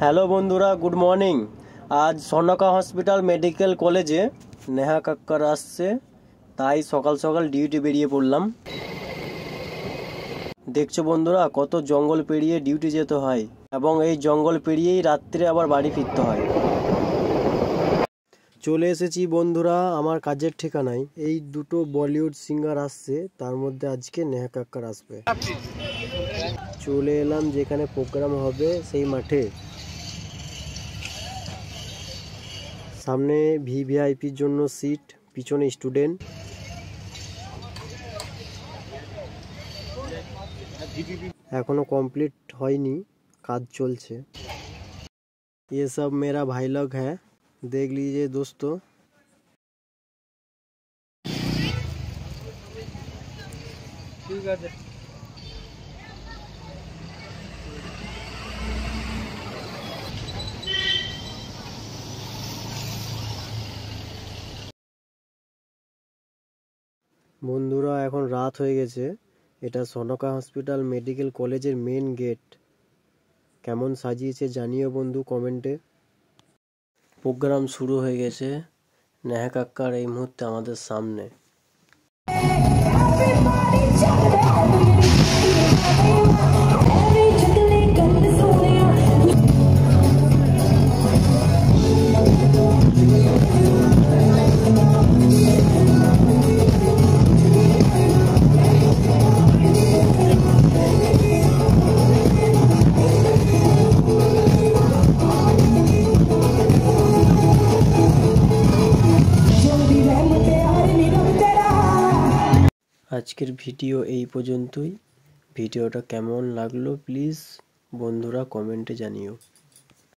Hello বন্ধুরা, good morning. আজ Sonka hospital medical কলেজে নেহা কাক্কার আসছে, তাই সকাল সকাল ডিউটি বেরিয়ে পড়লাম। দেখছো বন্ধুরা, কত জঙ্গল পেরিয়ে ডিউটি যেতে হয় এবং এই জঙ্গল পেরিয়েই রাত্রে আবার বাড়ি ফিরতে হয়। চলে এসেছি বন্ধুরা আমার কাজের ঠিকানায়। এই দুটো বলিউড সিঙ্গার আসছে, তার মধ্যে আজকে নেহা কাক্কার আসবে। চলে এলাম যেখানে প্রোগ্রাম হবে সেই মাঠে। সামনে ভিভিআইপির জন্য সিট, পিছনে স্টুডেন্ট। এখনো কমপ্লিট হয়নি, কাজ চলছে। ये सब मेरा भाई लोग है, देख लीजिए दोस्तों। ठीक है। বন্ধুরা, এখন রাত হয়ে গেছে। এটা সনকা হসপিটাল মেডিকেল কলেজের মেন গেট। কেমন সাজিয়েছে জানিও বন্ধু কমেন্টে। প্রোগ্রাম শুরু হয়ে গেছে। নেহা কাক্কার এই মুহূর্তে আমাদের সামনে। আজকের ভিডিও এই পর্যন্তই। ভিডিওটা কেমন লাগলো প্লিজ বন্ধুরা কমেন্টে জানিও।